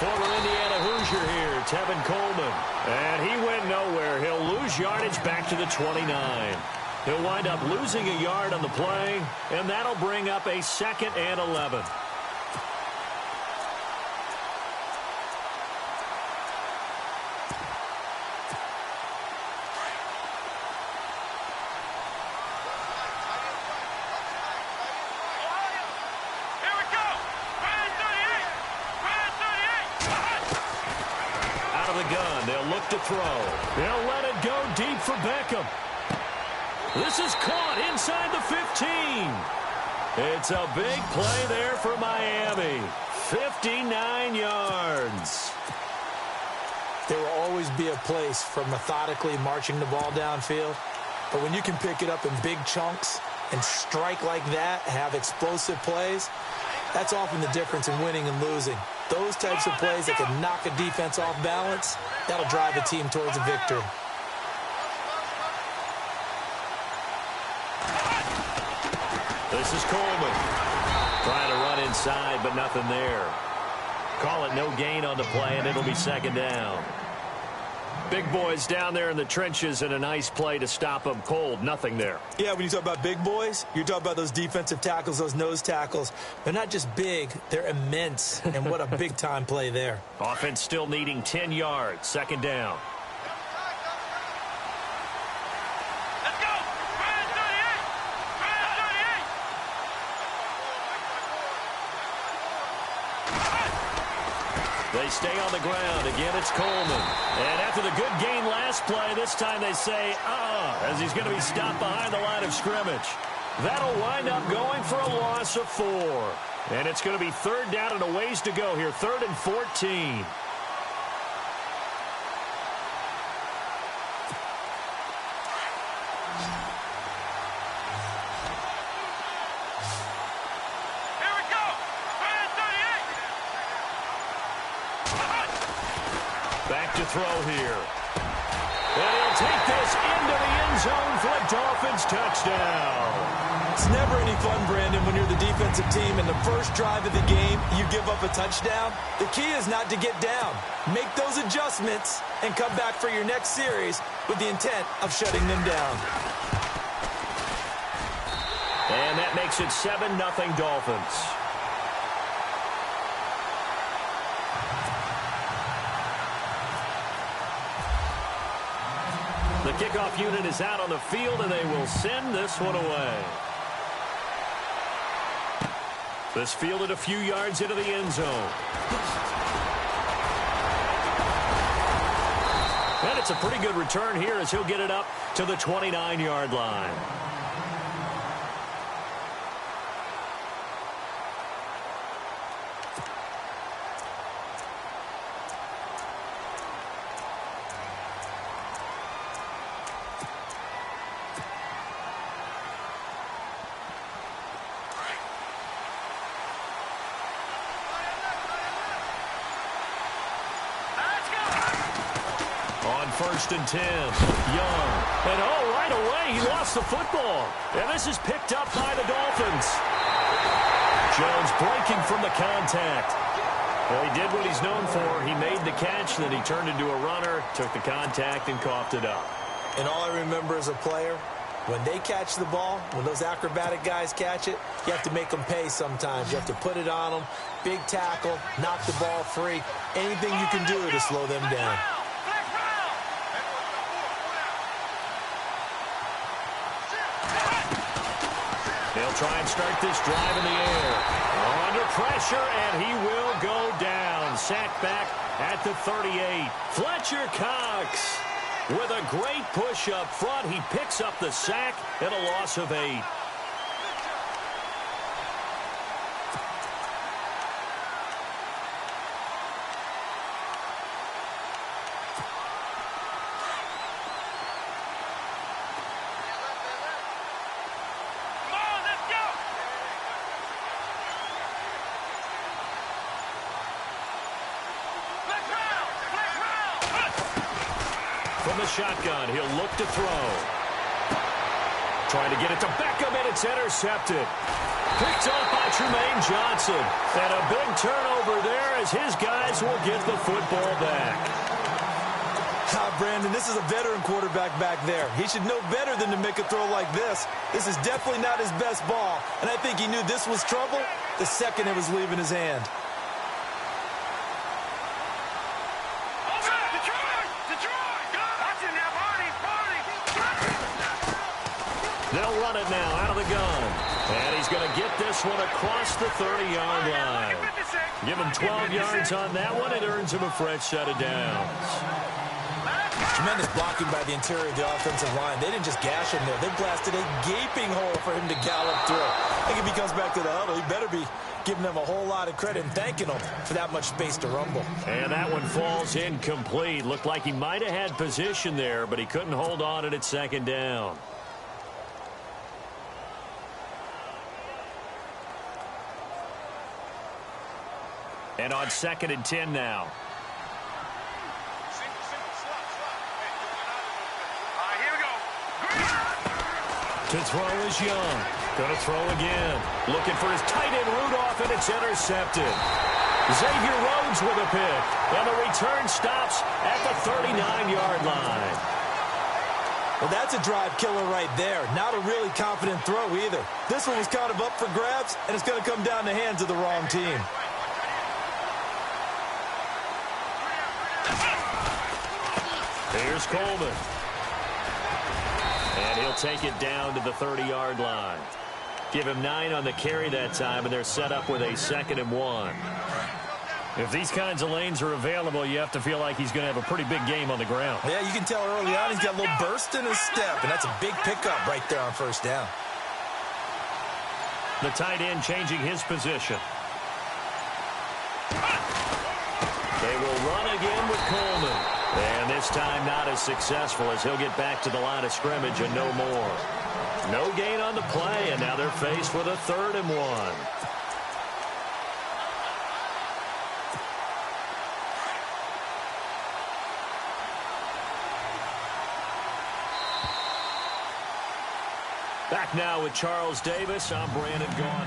Former Indiana Hoosier here, Tevin Coleman. And he went nowhere. He'll lose yardage back to the 29. He'll wind up losing a yard on the play, and that'll bring up a 2nd and 11. To throw. They'll let it go deep for Beckham. This is caught inside the 15. It's a big play there for Miami. 59 yards. There will always be a place for methodically marching the ball downfield. But when you can pick it up in big chunks and strike like that, have explosive plays, that's often the difference in winning and losing. Those types of plays that can knock a defense off balance, that'll drive a team towards a victory. This is Coleman. Trying to run inside, but nothing there. Call it no gain on the play, and it'll be 2nd down. Big boys down there in the trenches, and a nice play to stop them cold. Nothing there. Yeah, when you talk about big boys, you're talking about those defensive tackles, those nose tackles. They're not just big, they're immense. And what a big-time play there. Offense still needing 10 yards. 2nd down. They stay on the ground. Again, it's Coleman. And after the good gain last play, this time they say, as he's going to be stopped behind the line of scrimmage. That'll wind up going for a loss of 4. And it's going to be 3rd down and a ways to go here. 3rd and 14. Back to throw here. And he'll take this into the end zone for a Dolphins touchdown. It's never any fun, Brandon, when you're the defensive team and the first drive of the game, you give up a touchdown. The key is not to get down. Make those adjustments and come back for your next series with the intent of shutting them down. And that makes it 7-0 Dolphins. The kickoff unit is out on the field, and they will send this one away. This fielded a few yards into the end zone. And it's a pretty good return here as he'll get it up to the 29-yard line. First and 10. Young. And right away, he lost the football. And this is picked up by the Dolphins. Jones breaking from the contact. Well, he did what he's known for. He made the catch, then he turned into a runner, took the contact, and coughed it up. And all I remember as a player, when they catch the ball, when those acrobatic guys catch it, you have to make them pay sometimes. You have to put it on them. Big tackle, knock the ball free. Anything you can do to slow them down. They'll try and start this drive in the air. Under pressure, and he will go down. Sacked back at the 38. Fletcher Cox with a great push up front. He picks up the sack and a loss of 8. From the shotgun, he'll look to throw. Trying to get it to Beckham, and it's intercepted. Picked up by Tremaine Johnson. And a big turnover there as his guys will get the football back. Brandon, this is a veteran quarterback back there. He should know better than to make a throw like this. This is definitely not his best ball, and I think he knew this was trouble the second it was leaving his hand. They'll run it now out of the gun. And he's going to get this one across the 30-yard line. Give him 12 yards on that one. It earns him a fresh set of downs. Tremendous blocking by the interior of the offensive line. They didn't just gash him there. They blasted a gaping hole for him to gallop through. I think if he comes back to the huddle, he better be giving them a whole lot of credit and thanking them for that much space to rumble. And that one falls incomplete. Looked like he might have had position there, but he couldn't hold on at second down. And on 2nd and 10 now. To throw is Young. Going to throw again. Looking for his tight end Rudolph, and it's intercepted. Xavier Rhodes with a pick. And the return stops at the 39-yard line. Well, that's a drive killer right there. Not a really confident throw either. This one was kind of up for grabs, and it's going to come down the hands of the wrong team. Here's Coleman. And he'll take it down to the 30-yard line. Give him 9 on the carry that time, and they're set up with a 2nd and 1. If these kinds of lanes are available, you have to feel like he's going to have a pretty big game on the ground. Yeah, you can tell early on he's got a little burst in his step, and that's a big pickup right there on first down. The tight end changing his position. They will run again with Coleman. And this time not as successful as he'll get back to the line of scrimmage and no more. No gain on the play, and now they're faced with a 3rd and 1. Back now with Charles Davis. I'm Brandon Gaughan.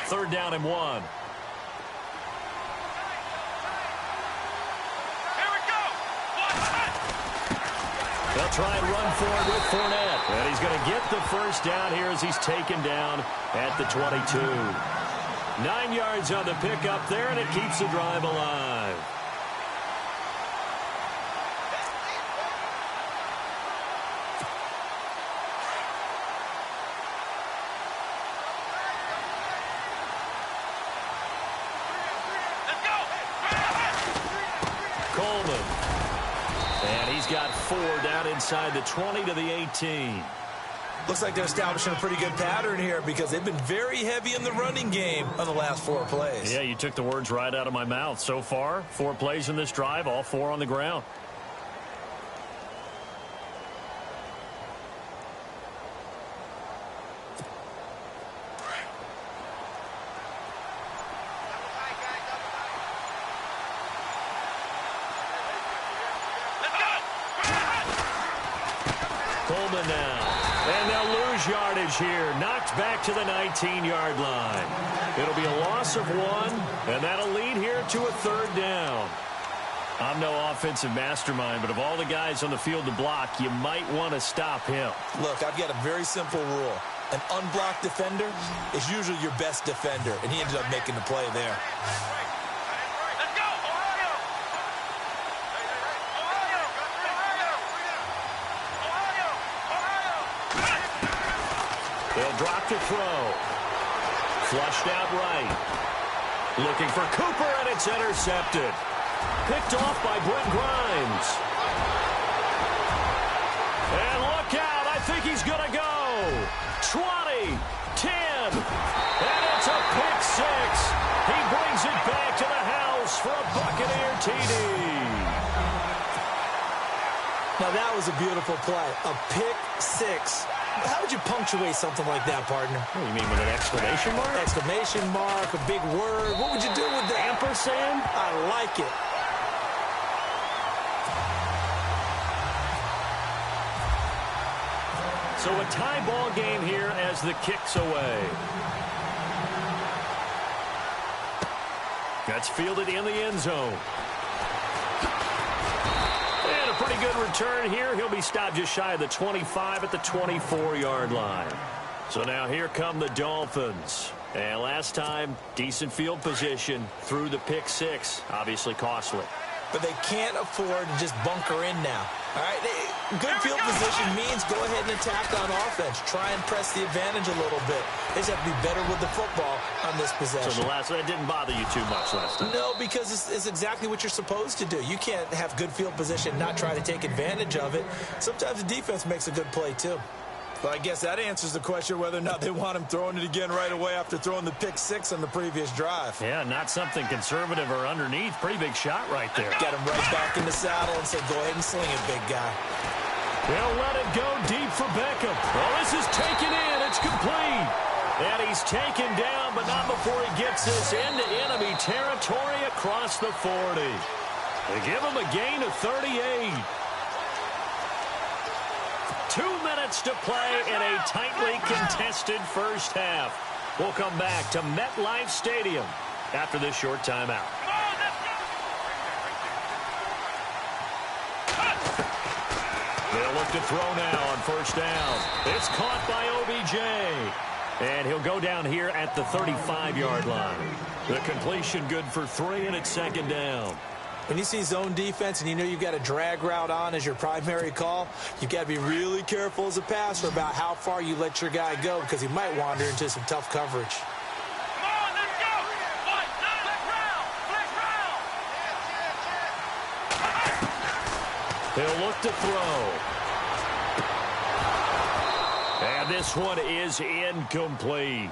Third down and 1. They'll try and run for it with Fournette. And he's going to get the first down here as he's taken down at the 22. 9 yards on the pickup there, and it keeps the drive alive. Coleman. And he's got 4 down inside the 20 to the 18. Looks like they're establishing a pretty good pattern here because they've been very heavy in the running game on the last 4 plays. Yeah, you took the words right out of my mouth. So far, 4 plays in this drive, all 4 on the ground. Coleman now. And they'll lose yardage here. Knocked back to the 19-yard line. It'll be a loss of 1, and that'll lead here to a 3rd down. I'm no offensive mastermind, but of all the guys on the field to block, you might want to stop him. Look, I've got a very simple rule. An unblocked defender is usually your best defender, and he ended up making the play there. They'll drop to throw. Flushed out right. Looking for Cooper, and it's intercepted. Picked off by Brent Grimes. And look out. I think he's going to go. 20, 10, and it's a pick 6. He brings it back to the house for a Buccaneer TD. Now, that was a beautiful play. A pick 6. How would you punctuate something like that, partner? What do you mean, with an exclamation mark? Exclamation mark, a big word. What would you do with that? Ampersand? I like it. So a tie ball game here as the kick's away. That's fielded in the end zone. And a pretty good return here. He'll be stopped just shy of the 25 at the 24-yard line. So now here come the Dolphins. And last time, decent field position through the pick six. Obviously costly. But they can't afford to just bunker in now. All right, good field position means go ahead and attack on offense. Try and press the advantage a little bit. They just have to be better with the football on this possession. So that didn't bother you too much last time? No, because it's exactly what you're supposed to do. You can't have good field position, not try to take advantage of it. Sometimes the defense makes a good play, too. Well, I guess that answers the question whether or not they want him throwing it again right away after throwing the pick six on the previous drive. Yeah, not something conservative or underneath. Pretty big shot right there. Get him right back in the saddle and say, go ahead and sling it, big guy. They'll let it go deep for Beckham. Well, this is taken in. It's complete. And he's taken down, but not before he gets this into enemy territory across the 40. They give him a gain of 38. 2 minutes to play in a tightly contested first half. We'll come back to MetLife Stadium after this short timeout. They'll look to throw now on first down. It's caught by OBJ. And he'll go down here at the 35-yard line. The completion good for 3, and it's second down. When you see zone defense and you know you've got a drag route on as your primary call, you've got to be really careful as a passer about how far you let your guy go because he might wander into some tough coverage. Come on, let's go! He'll look to throw. And this one is incomplete.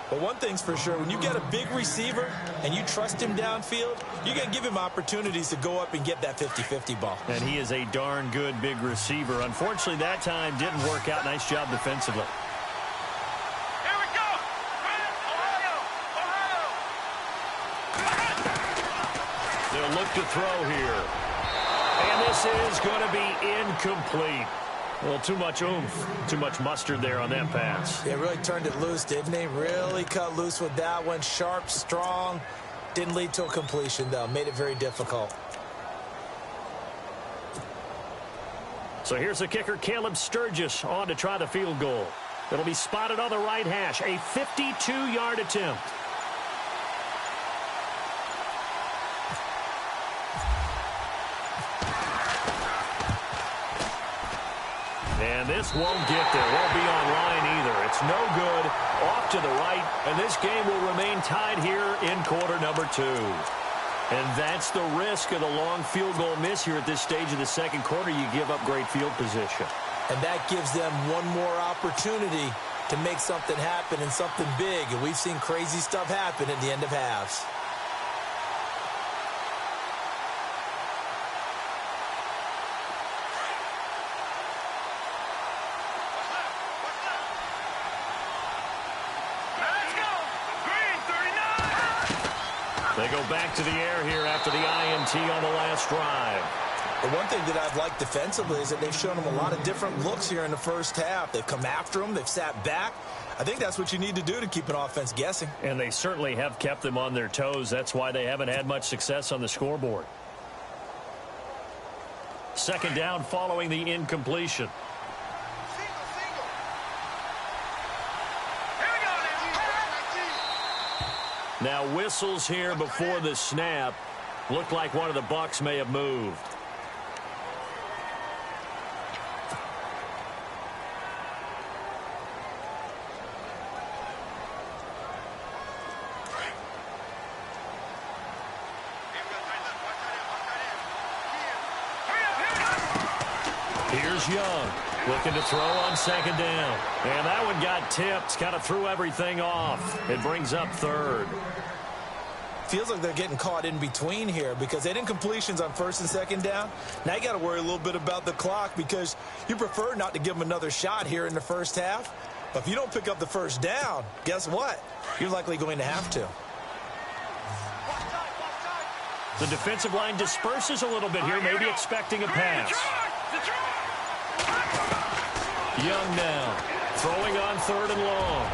But one thing's for sure, when you get a big receiver and you trust him downfield, you're going to give him opportunities to go up and get that 50-50 ball. And he is a darn good big receiver. Unfortunately, that time didn't work out. Nice job defensively. Here we go! Ohio! They'll look to throw here. And this is going to be incomplete. Well, too much oomph, too much mustard there on that pass. Yeah, really turned it loose, didn't he? Really cut loose with that one. Sharp, strong. Didn't lead to a completion, though. Made it very difficult. So here's the kicker, Caleb Sturgis, on to try the field goal. It'll be spotted on the right hash. A 52-yard attempt. And this won't get there. Won't be on line either. It's no good. Off to the right. And this game will remain tied here in quarter number 2. And that's the risk of the long field goal miss here at this stage of the second quarter. You give up great field position. And that gives them one more opportunity to make something happen and something big. And we've seen crazy stuff happen at the end of halves. They go back to the air here after the INT on the last drive. The one thing that I've liked defensively is that they've shown them a lot of different looks here in the first half. They've come after them. They've sat back. I think that's what you need to do to keep an offense guessing. And they certainly have kept them on their toes. That's why they haven't had much success on the scoreboard. Second down following the incompletion. Now whistles here before the snap. Looked like one of the Bucs may have moved. Here's Young, looking to throw on second down. And that one got tipped, kind of threw everything off. It brings up third. Feels like they're getting caught in between here because they didn't completions on first and second down. Now you got to worry a little bit about the clock because you prefer not to give them another shot here in the first half. But if you don't pick up the first down, guess what? You're likely going to have to. The defensive line disperses a little bit here, maybe expecting a pass. Young now, throwing on 3rd and long.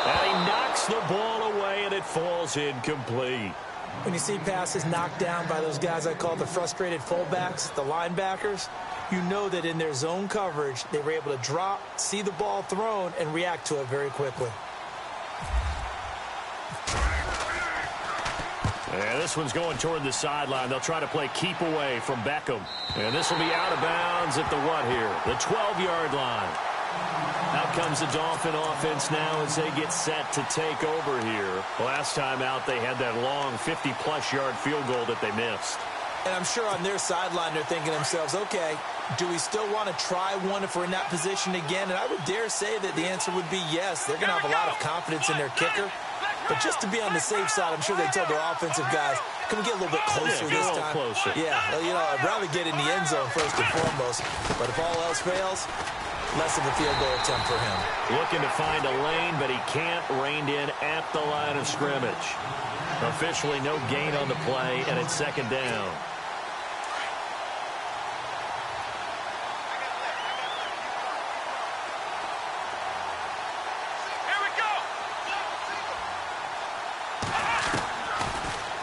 And he knocks the ball away, and it falls incomplete. When you see passes knocked down by those guys I call the frustrated fullbacks, the linebackers, you know that in their zone coverage, they were able to drop, see the ball thrown, and react to it very quickly. And this one's going toward the sideline. They'll try to play keep away from Beckham. And this will be out of bounds at the what here? The 12-yard line. Out comes the Dolphin offense now as they get set to take over here. Last time out, they had that long 50-plus yard field goal that they missed. And I'm sure on their sideline, they're thinking to themselves, okay, do we still want to try one if we're in that position again? And I would dare say that the answer would be yes. They're going to have a lot of confidence in their kicker. But just to be on the safe side, I'm sure they told their offensive guys, can we get a little bit closer this time? Closer. Yeah, you know, I'd rather get in the end zone first and foremost. But if all else fails, less of a field goal attempt for him. Looking to find a lane, but he can't. Reined in at the line of scrimmage. Officially no gain on the play, and it's 2nd down.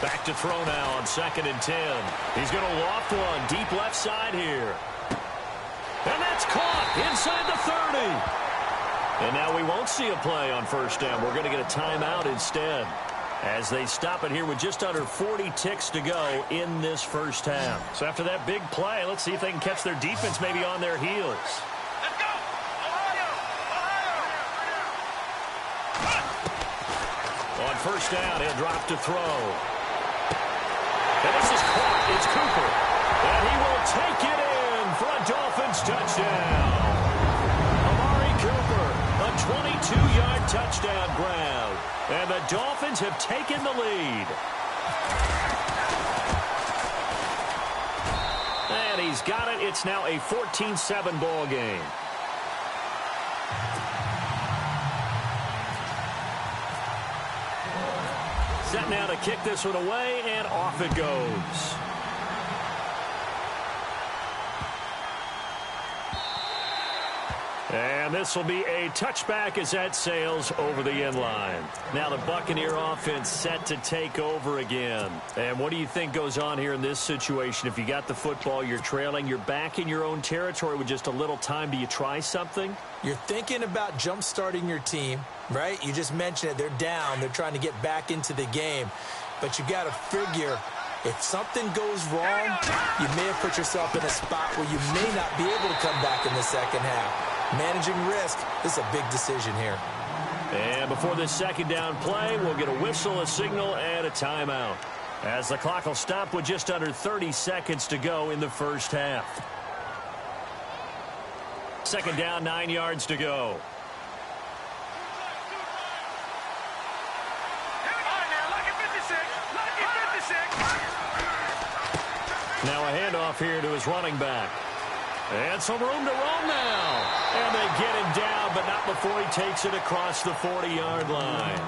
Back to throw now on 2nd and 10. He's going to loft one deep left side here. And that's caught inside the 30. And now we won't see a play on 1st down. We're going to get a timeout instead as they stop it here with just under 40 ticks to go in this 1st half. So after that big play, let's see if they can catch their defense maybe on their heels. Let's go! Ohio! On 1st down, he'll drop to throw. And this is caught. It's Cooper. And he will take it in for a Dolphins touchdown. Amari Cooper, a 22-yard touchdown grab. And the Dolphins have taken the lead. And he's got it. It's now a 14-7 ball game. Set now to kick this one away, and off it goes. And this will be a touchback as that sails over the end line. Now the Buccaneer offense set to take over again. And what do you think goes on here in this situation? If you got the football, you're trailing, you're back in your own territory with just a little time. Do you try something? You're thinking about jump-starting your team, right? You just mentioned it. They're down. They're trying to get back into the game. But you got to figure if something goes wrong, you may have put yourself in a spot where you may not be able to come back in the 2nd half. Managing risk, this is a big decision here. And before this 2nd down play, we'll get a whistle, a signal, and a timeout, as the clock will stop with just under 30 seconds to go in the 1st half. 2nd down, 9 yards to go. Now a handoff here to his running back. And some room to roam now. And they get him down, but not before he takes it across the 40-yard line.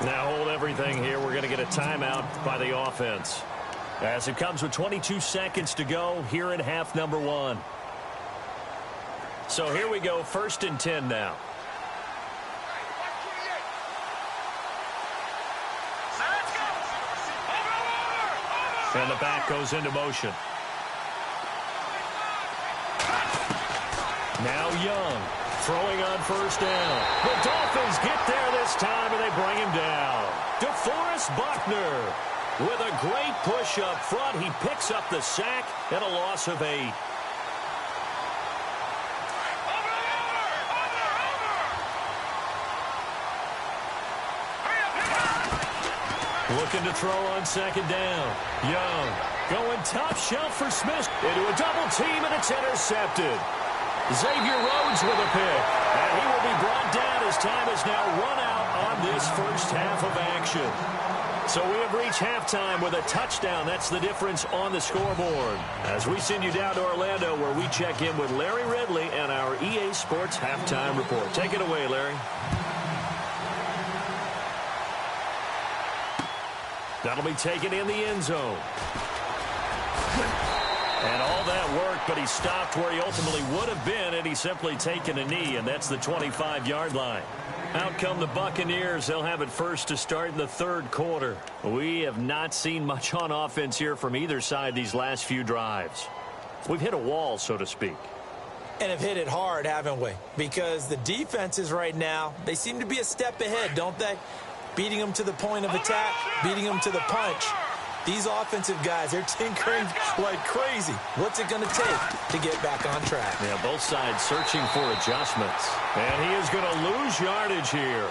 Now hold everything here. We're going to get a timeout by the offense, as it comes with 22 seconds to go here in half number 1. So here we go, 1st and 10 now. And the back goes into motion. Now Young, throwing on 1st down. The Dolphins get there this time, and they bring him down. DeForest Buckner with a great push up front. He picks up the sack and a loss of 8. Looking to throw on 2nd down. Young going top shelf for Smith. Into a double team, and it's intercepted. Xavier Rhodes with a pick. And he will be brought down as time is now run out on this 1st half of action. So we have reached halftime with a touchdown. That's the difference on the scoreboard. As we send you down to Orlando, where we check in with Larry Ridley and our EA Sports Halftime Report. Take it away, Larry. That'll be taken in the end zone. And all that work, but he stopped where he ultimately would have been had he simply taken a knee, and that's the 25-yard line. Out come the Buccaneers. They'll have it first to start in the third quarter. We have not seen much on offense here from either side these last few drives. We've hit a wall, so to speak. And have hit it hard, haven't we? Because the defenses right now, they seem to be a step ahead, don't they? Beating them to the point of attack, beating them to the punch. These offensive guys, they're tinkering like crazy. What's it going to take to get back on track? Yeah, both sides searching for adjustments. And he is going to lose yardage here.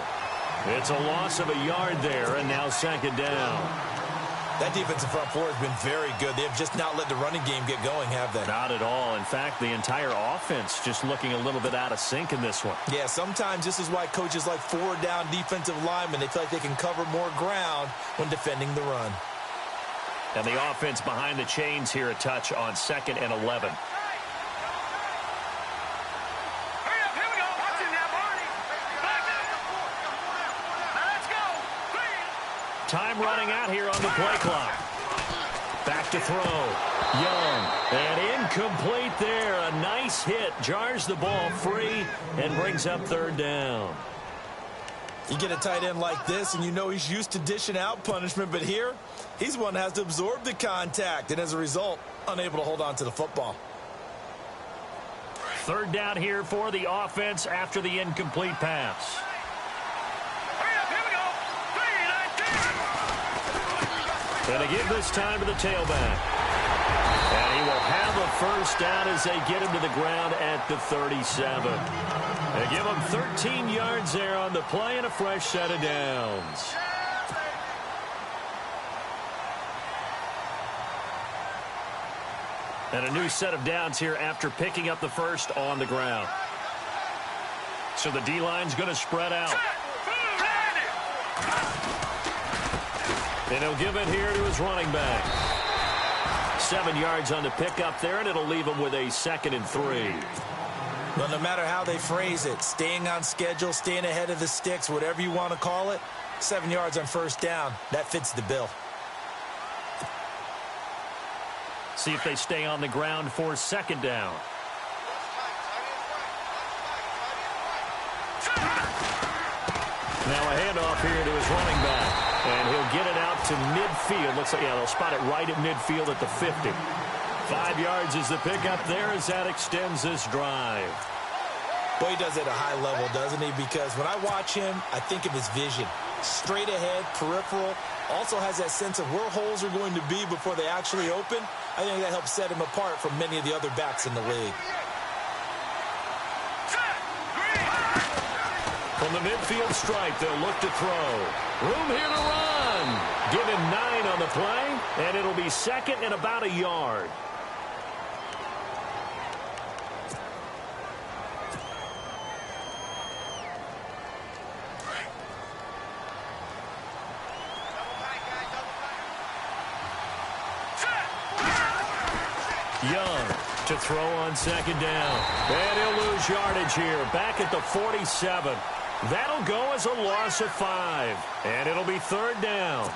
It's a loss of a yard there, and now second down. That defensive front four has been very good. They have just not let the running game get going, have they? Not at all. In fact, the entire offense just looking a little bit out of sync in this one. Yeah, sometimes this is why coaches like forward-down defensive linemen, they feel like they can cover more ground when defending the run. And the offense behind the chains here a touch on 2nd and 11. Hurry up, here we go. Watch it now, Barney. Back up. Now let's go. Time running out here on the play clock. Back to throw. Young. And incomplete there. A nice hit. Jars the ball free and brings up third down. You get a tight end like this, and you know he's used to dishing out punishment, but here, he's one that has to absorb the contact, and as a result, unable to hold on to the football. Third down here for the offense after the incomplete pass. Hurry up, here we go. 3, 19. And they give this time to the tailback. And he will have a first down as they get him to the ground at the 37. They give him 13 yards there on the play and a fresh set of downs. And a new set of downs here after picking up the first on the ground. So the D-line's going to spread out. And he'll give it here to his running back. 7 yards on the pickup there, and it'll leave him with a 2nd and 3. Well, no matter how they phrase it, staying on schedule, staying ahead of the sticks, whatever you want to call it, 7 yards on first down, that fits the bill. See if they stay on the ground for second down. Now a handoff here to his running back. And he'll get it out to midfield. Looks like, yeah, they'll spot it right at midfield at the 50. 5 yards is the pickup there as that extends this drive. Boy, he does it at a high level, doesn't he? Because when I watch him, I think of his vision. Straight ahead, peripheral. Also has that sense of where holes are going to be before they actually open. I think that helps set him apart from many of the other backs in the league. From the midfield stripe, they'll look to throw. Room here to run. Give him 9 on the play, and it'll be 2nd and about a yard. Young to throw on 2nd down. And he'll lose yardage here. Back at the 47. That'll go as a loss of 5. And it'll be 3rd down.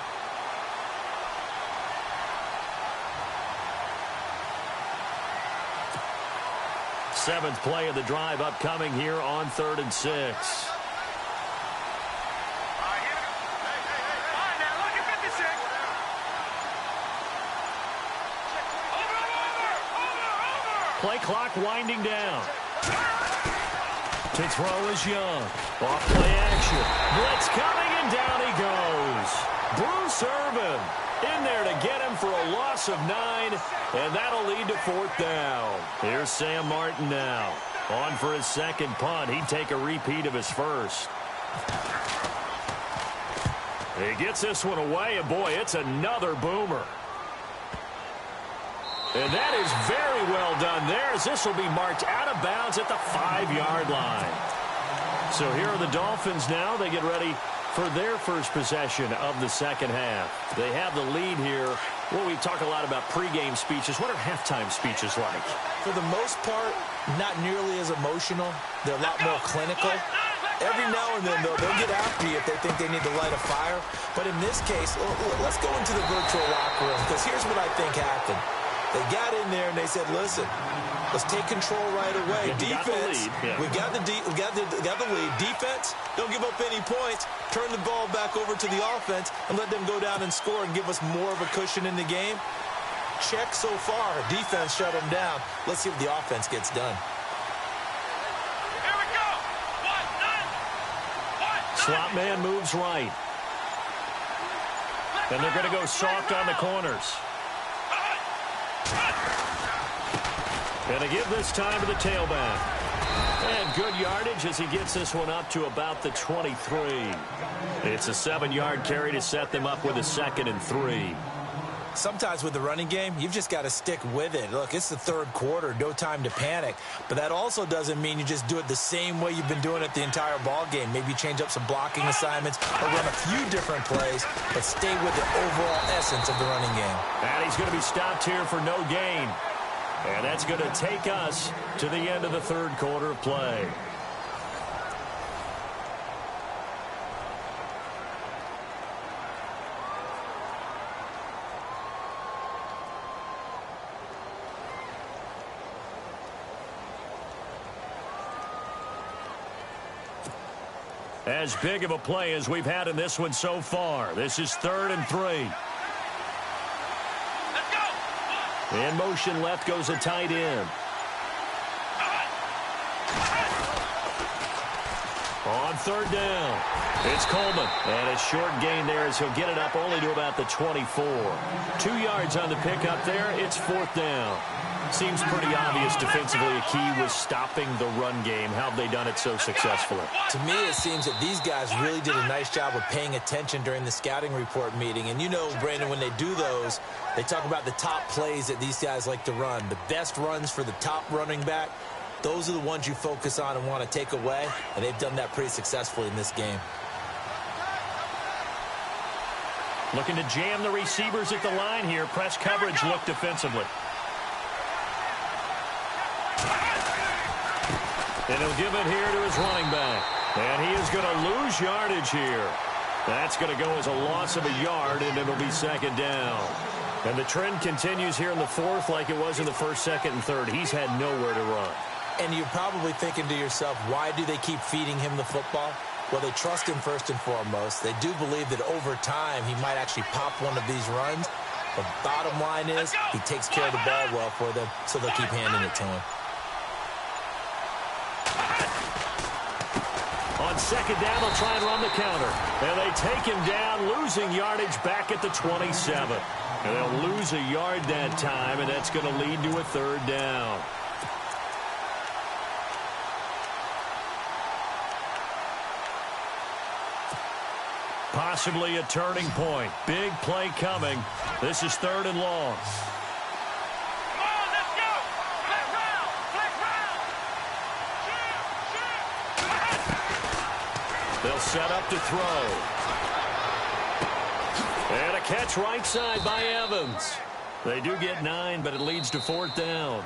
Seventh play of the drive upcoming here on 3rd and 6. Play clock winding down. To throw is Young. Off play action. Blitz coming, and down he goes. Bruce Irvin in there to get him for a loss of 9, and that'll lead to 4th down. Here's Sam Martin now. On for his 2nd punt. He'd take a repeat of his first. He gets this one away, and boy, it's another boomer. And that is very well done there, as this will be marked out of bounds at the 5-yard line. So here are the Dolphins now. They get ready for their first possession of the second half. They have the lead here. Well, we talk a lot about pregame speeches. What are halftime speeches like? For the most part, not nearly as emotional. They're a lot more clinical. Every now and then, though, they'll get after you if they think they need to light a fire. But in this case, let's go into the virtual locker room, because here's what I think happened. They got in there and they said, listen, let's take control right away. Defense, we got the lead. Defense, don't give up any points. Turn the ball back over to the offense and let them go down and score and give us more of a cushion in the game. Check so far. Defense shut them down. Let's see what the offense gets done. Here we go. Slot man moves right. And they're going to go soft on the corners. And they give this time to the tailback. And good yardage as he gets this one up to about the 23. It's a 7-yard carry to set them up with a 2nd and 3. Sometimes with the running game, you've just got to stick with it. Look, it's the third quarter, no time to panic. But that also doesn't mean you just do it the same way you've been doing it the entire ball game. Maybe change up some blocking assignments or run a few different plays, but stay with the overall essence of the running game. And he's going to be stopped here for no gain. And that's going to take us to the end of the third quarter of play. As big of a play as we've had in this one so far. This is 3rd and 3. In motion left goes a tight end. On 3rd down, it's Coleman. And a short gain there as he'll get it up only to about the 24. 2 yards on the pickup there. It's 4th down. Seems pretty obvious defensively a key was stopping the run game. How have they done it so successfully? To me, it seems that these guys really did a nice job of paying attention during the scouting report meeting. And you know, Brandon, when they do those, they talk about the top plays that these guys like to run. The best runs for the top running back, those are the ones you focus on and want to take away. And they've done that pretty successfully in this game. Looking to jam the receivers at the line here. Press coverage look defensively. And he'll give it here to his running back. And he is going to lose yardage here. That's going to go as a loss of a yard, and it'll be 2nd down. And the trend continues here in the 4th like it was in the 1st, 2nd, and 3rd. He's had nowhere to run. And you're probably thinking to yourself, why do they keep feeding him the football? Well, they trust him first and foremost. They do believe that over time he might actually pop one of these runs. The bottom line is he takes care of the ball well for them, so they'll keep handing it to him. On 2nd down, they'll try and run the counter. And they take him down, losing yardage back at the 27. And they'll lose a yard that time, and that's going to lead to a 3rd down. Possibly a turning point. Big play coming. This is 3rd and long. They'll set up to throw. And a catch right side by Evans. They do get 9, but it leads to 4th down.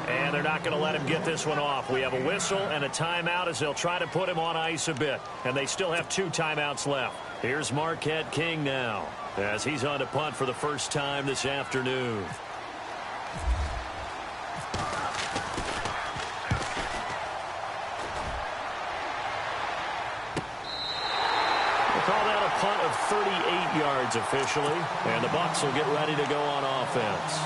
And they're not going to let him get this one off. We have a whistle and a timeout as they'll try to put him on ice a bit. And they still have 2 timeouts left. Here's Marquette King now as he's on to punt for the first time this afternoon. Call that a punt of 38 yards officially, and the Bucs will get ready to go on offense.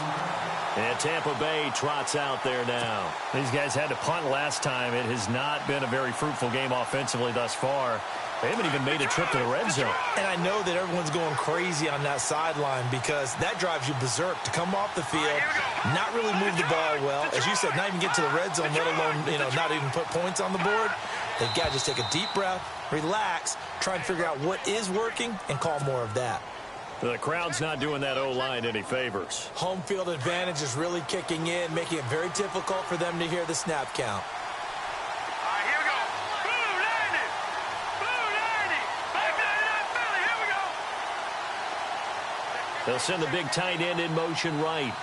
And Tampa Bay trots out there now. These guys had to punt last time. It has not been a very fruitful game offensively thus far. They haven't even made a trip to the red zone. And I know that everyone's going crazy on that sideline because that drives you berserk to come off the field, not really move the ball well. As you said, not even get to the red zone, let alone, not even put points on the board. They've got to just take a deep breath, relax, try and figure out what is working, and call more of that. The crowd's not doing that O-line any favors. Home field advantage is really kicking in, making it very difficult for them to hear the snap count. They'll send the big tight end in motion right.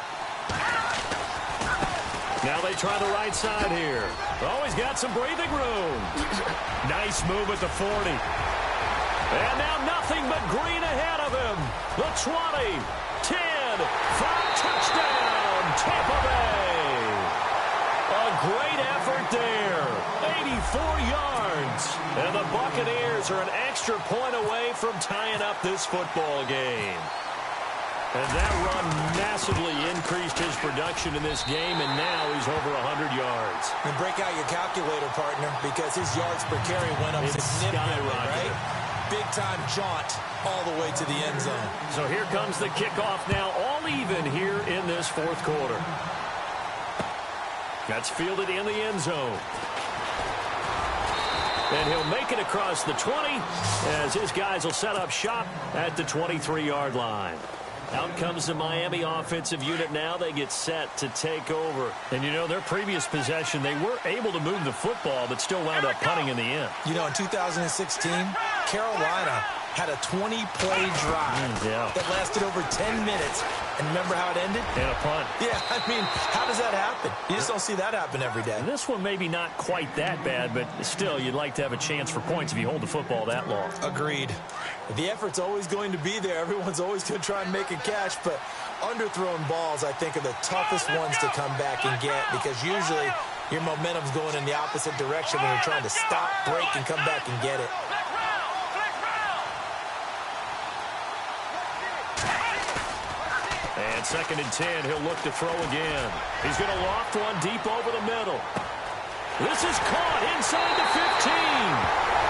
Now they try the right side here. Oh, he's got some breathing room. Nice move at the 40. And now nothing but green ahead of him. The 20, 10, 5, touchdown, 4 yards. And the Buccaneers are an extra point away from tying up this football game. And that run massively increased his production in this game, and now he's over 100 yards. And break out your calculator, partner, because his yards per carry went up significantly, right? Big-time jaunt all the way to the end zone. So here comes the kickoff now, all even here in this fourth quarter. That's fielded in the end zone. And he'll make it across the 20 as his guys will set up shop at the 23-yard line. Out comes the Miami offensive unit now. They get set to take over. And, you know, their previous possession, they were able to move the football, but still wound up punting in the end. You know, in 2016, Carolina had a 20-play drive that lasted over 10 minutes. And remember how it ended? And a punt. Yeah, I mean, how does that happen? You just don't see that happen every day. And this one maybe not quite that bad, but still, you'd like to have a chance for points if you hold the football that long. Agreed. The effort's always going to be there. Everyone's always going to try and make a catch, but underthrown balls, I think, are the toughest ones to come back and get because usually your momentum's going in the opposite direction when you're trying to stop, break, and come back and get it. And 2nd and 10, he'll look to throw again. He's going to loft one deep over the middle. This is caught inside the 15.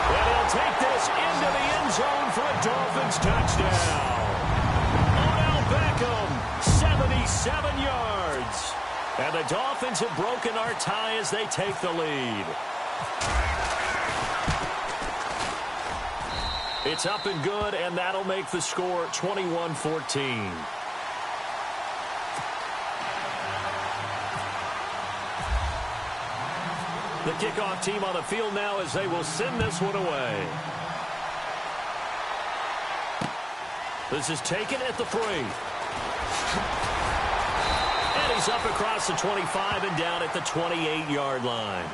And he'll take this into the end zone for a Dolphins touchdown. Odell Beckham, 77 yards. And the Dolphins have broken our tie as they take the lead. It's up and good, and that'll make the score 21-14. The kickoff team on the field now as they will send this one away. This is taken at the 3. And he's up across the 25 and down at the 28-yard line.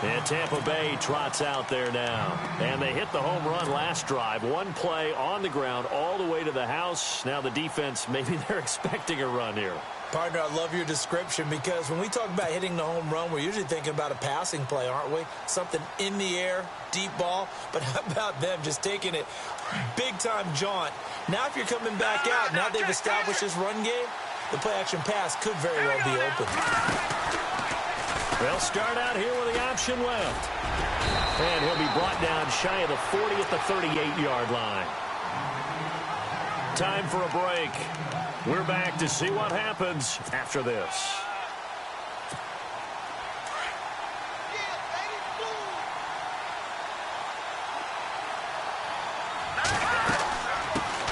And Tampa Bay trots out there now. And they hit the home run last drive. One play on the ground all the way to the house. Now the defense, maybe they're expecting a run here. Partner, I love your description because when we talk about hitting the home run, we're usually thinking about a passing play, aren't we? Something in the air, deep ball. But how about them just taking it big-time jaunt? Now if you're coming back out, now they've established this run game, the play-action pass could very well be open. They'll start out here with the option left. And he'll be brought down shy of the 40 at the 38-yard line. Time for a break. We're back to see what happens after this.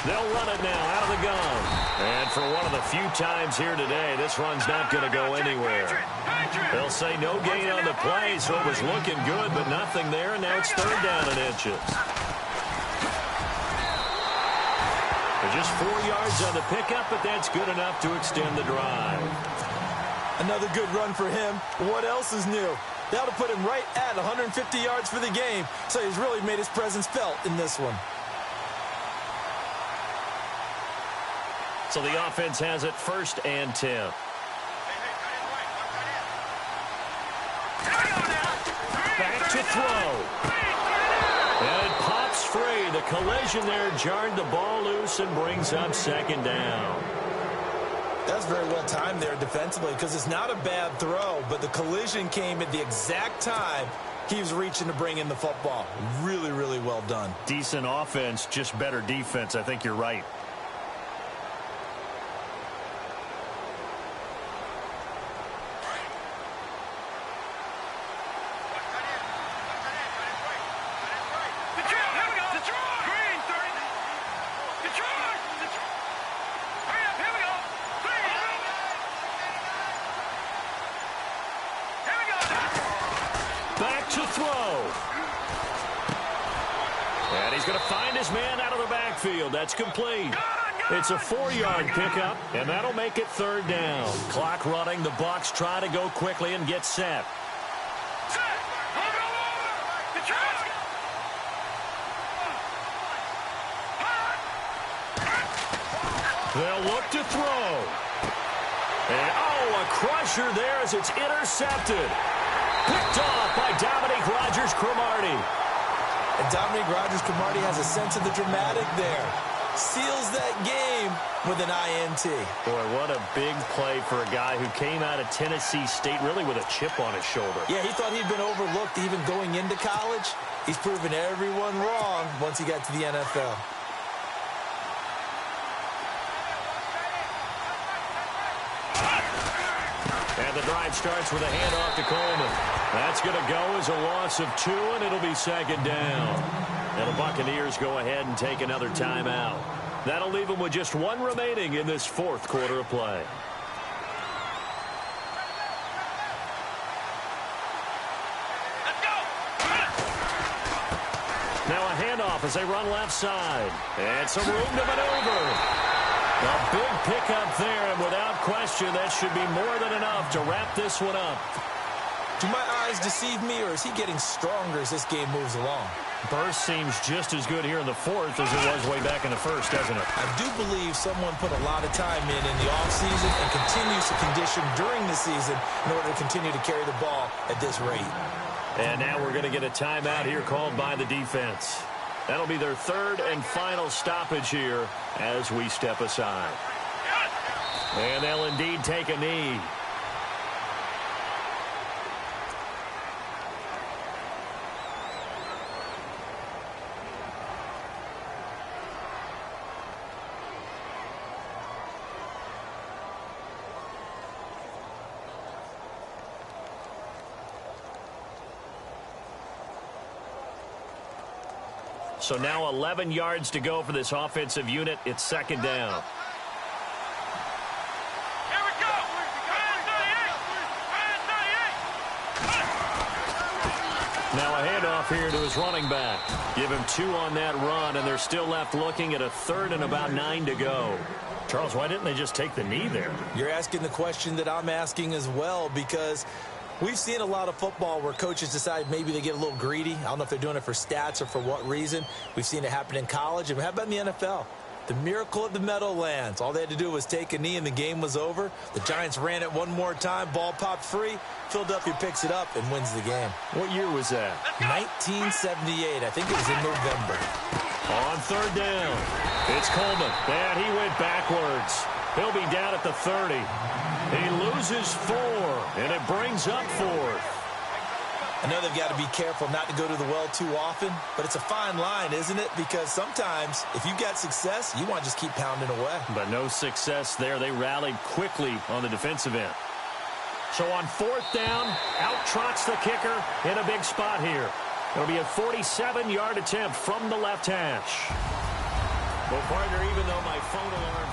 They'll run it now out of the gun. And for one of the few times here today, this run's not going to go anywhere. They'll say no gain on the play, so it was looking good, but nothing there, and now it's 3rd down and inches. Just 4 yards on the pickup, but that's good enough to extend the drive. Another good run for him. What else is new? That'll put him right at 150 yards for the game, so he's really made his presence felt in this one. So the offense has it 1st and 10. Back to throw. And it pops free. The collision there jarred the ball loose and brings up 2nd down. That's very well timed there defensively because it's not a bad throw, but the collision came at the exact time he was reaching to bring in the football. Really, really well done. Decent offense, just better defense. I think you're right. That's complete. It's a 4-yard pickup, and that'll make it 3rd down. Clock running. The Bucs try to go quickly and get set. They'll look to throw. And, a crusher there as it's intercepted. Picked off by Dominique Rodgers-Cromartie. And Dominique Rodgers-Cromartie has a sense of the dramatic there. Seals that game with an INT. Boy, what a big play for a guy who came out of Tennessee State really with a chip on his shoulder. Yeah, he thought he'd been overlooked even going into college. He's proven everyone wrong once he got to the NFL. And the drive starts with a handoff to Coleman. That's going to go as a loss of 2, and it'll be second down. And the Buccaneers go ahead and take another timeout. That'll leave them with just 1 remaining in this 4th quarter of play. Let's go. Now a handoff as they run left side. And some room to maneuver. A big pickup there, and without question, that should be more than enough to wrap this one up. Do my eyes deceive me, or is he getting stronger as this game moves along? Burst seems just as good here in the 4th as it was way back in the 1st, doesn't it? I do believe someone put a lot of time in the offseason and continues to condition during the season in order to continue to carry the ball at this rate. And now we're going to get a timeout here called by the defense. That'll be their 3rd and final stoppage here as we step aside. And they'll indeed take a knee. So now 11 yards to go for this offensive unit. It's second down. Here we go. Now a handoff here to his running back. Give him 2 on that run, and they're still left looking at a 3rd and about 9 to go. Charles, why didn't they just take the knee there? You're asking the question that I'm asking as well, because we've seen a lot of football where coaches decide maybe they get a little greedy. I don't know if they're doing it for stats or for what reason. We've seen it happen in college, and how about in the NFL? The miracle of the Meadowlands. All they had to do was take a knee, and the game was over. The Giants ran it one more time. Ball popped free. Philadelphia picks it up and wins the game. What year was that? 1978. I think it was in November. On 3rd down, it's Coleman. And he went backwards. He'll be down at the 30. He loses 4, and it brings up 4th. I know they've got to be careful not to go to the well too often, but it's a fine line, isn't it? Because sometimes, if you've got success, you want to just keep pounding away. But no success there. They rallied quickly on the defensive end. So on 4th down, out trots the kicker in a big spot here. It'll be a 47-yard attempt from the left hash. Well, partner, even though my phone alarm